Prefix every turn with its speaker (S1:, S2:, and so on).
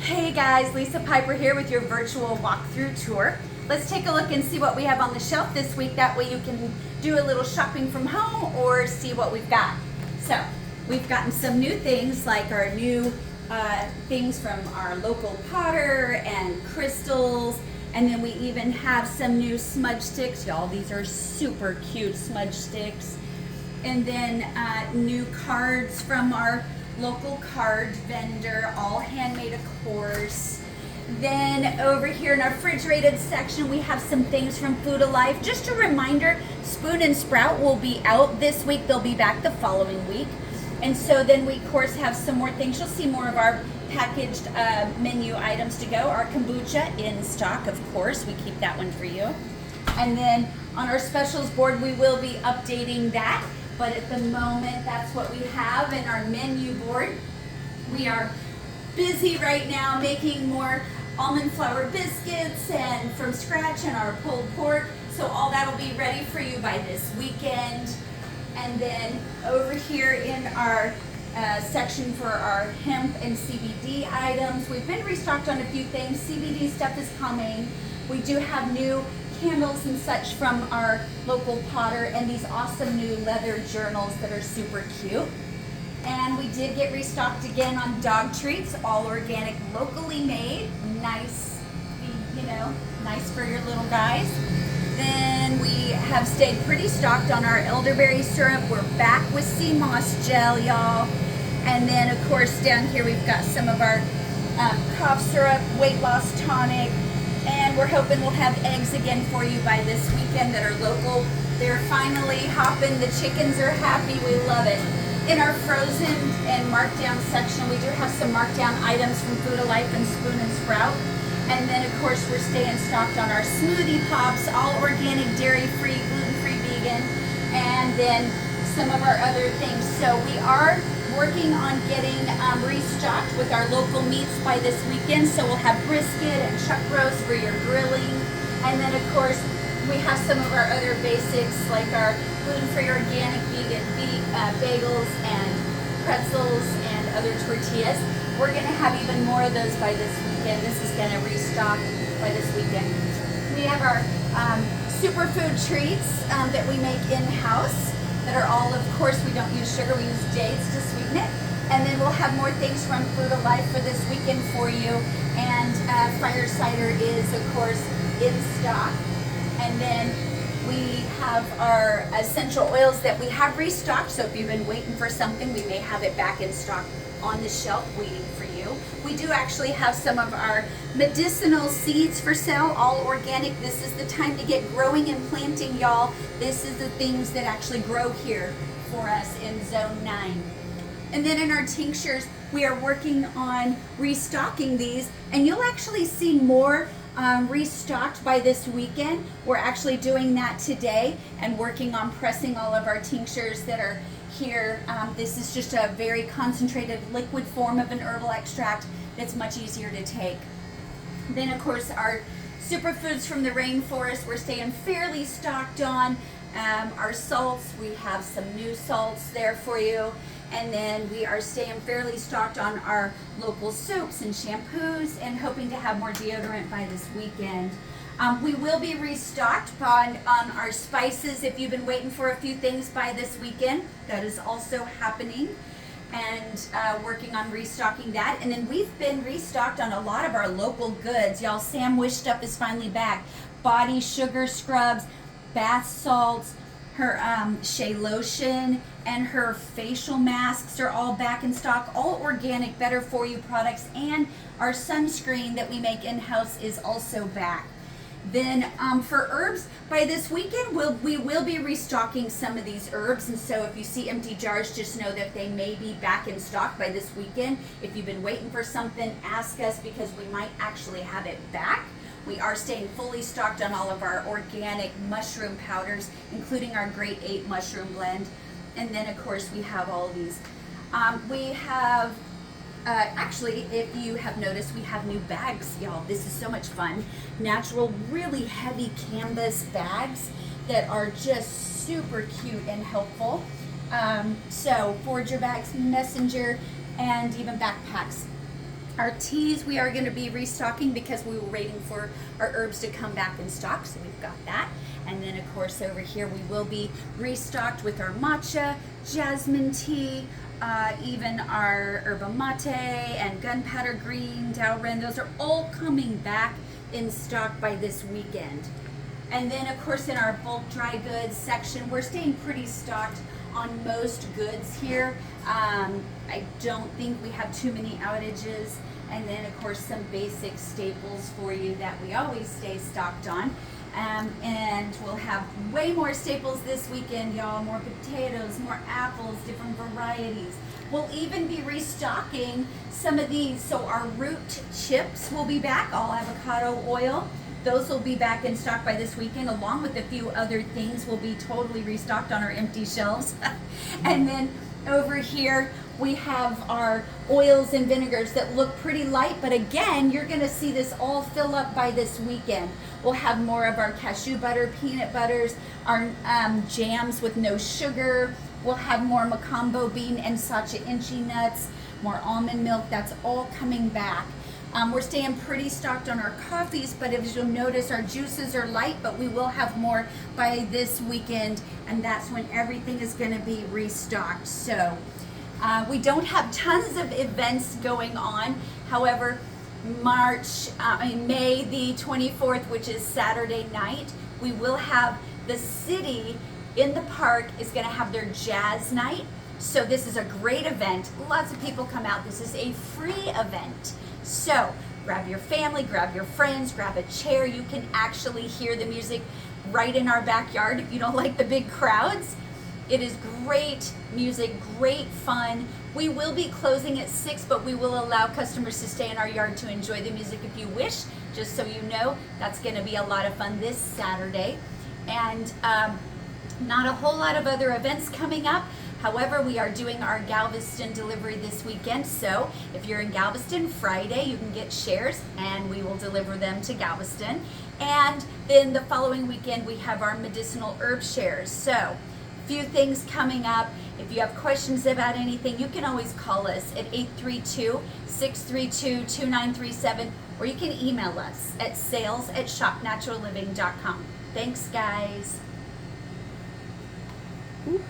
S1: Hey guys, Lisa Piper here with your virtual walkthrough tour. Let's take a look and see what we have on the shelf this week. That way you can do a little shopping from home or see what we've got. So, we've gotten some new things like our new things from our local potter and crystals. And then we even have some new smudge sticks. Y'all, these are super cute smudge sticks. And then new cards from our local card vendor, all handmade of course. Then over here in our refrigerated section, we have some things from Food Alive. Just a reminder, Spoon and Sprout will be out this week. They'll be back the following week. And so then we, of course, have some more things. You'll see more of our packaged menu items to go. Our kombucha in stock, of course. We keep that one for you. And then on our specials board, we will be updating that. But at the moment, that's what we have in our menu board. We are busy right now making more almond flour biscuits and from scratch and our pulled pork. So all that will be ready for you by this weekend. And then over here in our section for our hemp and CBD items, we've been restocked on a few things. CBD stuff is coming. We do have new candles and such from our local potter and these awesome new leather journals that are super cute. And we did get restocked again on dog treats, all organic, locally made. Nice, you know, nice for your little guys. Then we have stayed pretty stocked on our elderberry syrup. We're back with sea moss gel, y'all. And then of course down here we've got some of our cough syrup, weight loss tonic, and we're hoping we'll have eggs again for you by this weekend that are local. They're finally hopping. The chickens are happy. We love it. In our frozen and markdown section, we do have some markdown items from Food Alive and Spoon and Sprout. And then, of course, we're staying stocked on our smoothie pops, all organic, dairy-free, gluten-free, vegan, and then some of our other things. So we are working on getting restocked with our local meats by this weekend. So we'll have brisket and chuck roast for your grilling. And then, of course, we have some of our other basics like our gluten-free, organic, vegan bagels and pretzels and other tortillas. We're going to have even more of those by this weekend. This is going to restock by this weekend. We have our superfood treats that we make in-house that are all, of course, we don't use sugar, we use dates to sweeten it. And then we'll have more things from Food Alive for this weekend for you. And Fire Cider is, of course, in stock. And then we have our essential oils that we have restocked. So if you've been waiting for something, we may have it back in stock on the shelf waiting for you. We do actually have some of our medicinal seeds for sale, all organic. This is the time to get growing and planting, y'all. This is the things that actually grow here for us in Zone 9. And then in our tinctures, we are working on restocking these, and you'll actually see more restocked by this weekend. We're actually doing that today and working on pressing all of our tinctures that are here. This is just a very concentrated liquid form of an herbal extract that's much easier to take. Then of course our superfoods from the rainforest, we're staying fairly stocked on. Our salts, we have some new salts there for you. And then we are staying fairly stocked on our local soaps and shampoos and hoping to have more deodorant by this weekend. We will be restocked on our spices if you've been waiting for a few things by this weekend. That is also happening and working on restocking that. And then we've been restocked on a lot of our local goods. Y'all, Sam Wish stuff is finally back. Body sugar scrubs, bath salts, her shea lotion, and her facial masks are all back in stock. All organic, better for you products. And our sunscreen that we make in-house is also back. Then for herbs, by this weekend we will be restocking some of these herbs, and so if you see empty jars, just know that they may be back in stock by this weekend. If you've been waiting for something, ask us because we might actually have it back. We are staying fully stocked on all of our organic mushroom powders, including our Great 8 mushroom blend. And then of course we have all of these. We have actually, if you have noticed, we have new bags, y'all. This is so much fun. Natural, really heavy canvas bags that are just super cute and helpful. So Forager bags, Messenger, and even backpacks. Our teas we are going to be restocking because we were waiting for our herbs to come back in stock, so we've got that. And then of course over here we will be restocked with our matcha, jasmine tea, even our yerba mate and gunpowder green, Daoren. Those are all coming back in stock by this weekend. And then of course in our bulk dry goods section, we're staying pretty stocked on most goods here. I don't think we have too many outages. And then of course some basic staples for you that we always stay stocked on. And we'll have way more staples this weekend, y'all. More potatoes, more apples, different varieties. We'll even be restocking some of these. So our root chips will be back, all avocado oil. Those will be back in stock by this weekend, along with a few other things will be totally restocked on our empty shelves. And then over here, we have our oils and vinegars that look pretty light, but again, you're gonna see this all fill up by this weekend. We'll have more of our cashew butter, peanut butters, our jams with no sugar. We'll have more macambo bean and sacha inchi nuts, more almond milk. That's all coming back. We're staying pretty stocked on our coffees, but as you'll notice, our juices are light, but we will have more by this weekend, and that's when everything is gonna be restocked. So we don't have tons of events going on. However, May the 24th, which is Saturday night, we will have the city in the park is gonna have their jazz night. So this is a great event. Lots of people come out. This is a free event. So grab your family, grab your friends, grab a chair. You can actually hear the music right in our backyard if you don't like the big crowds. It is great music, great fun. We will be closing at 6, but we will allow customers to stay in our yard to enjoy the music if you wish. Just so you know, that's gonna be a lot of fun this Saturday. And not a whole lot of other events coming up. However, we are doing our Galveston delivery this weekend. So if you're in Galveston Friday, you can get shares and we will deliver them to Galveston. And then the following weekend, we have our medicinal herb shares. So few things coming up. If you have questions about anything, you can always call us at 832-632-2937, or you can email us at sales@shopnaturalliving.com. Thanks, guys. Ooh.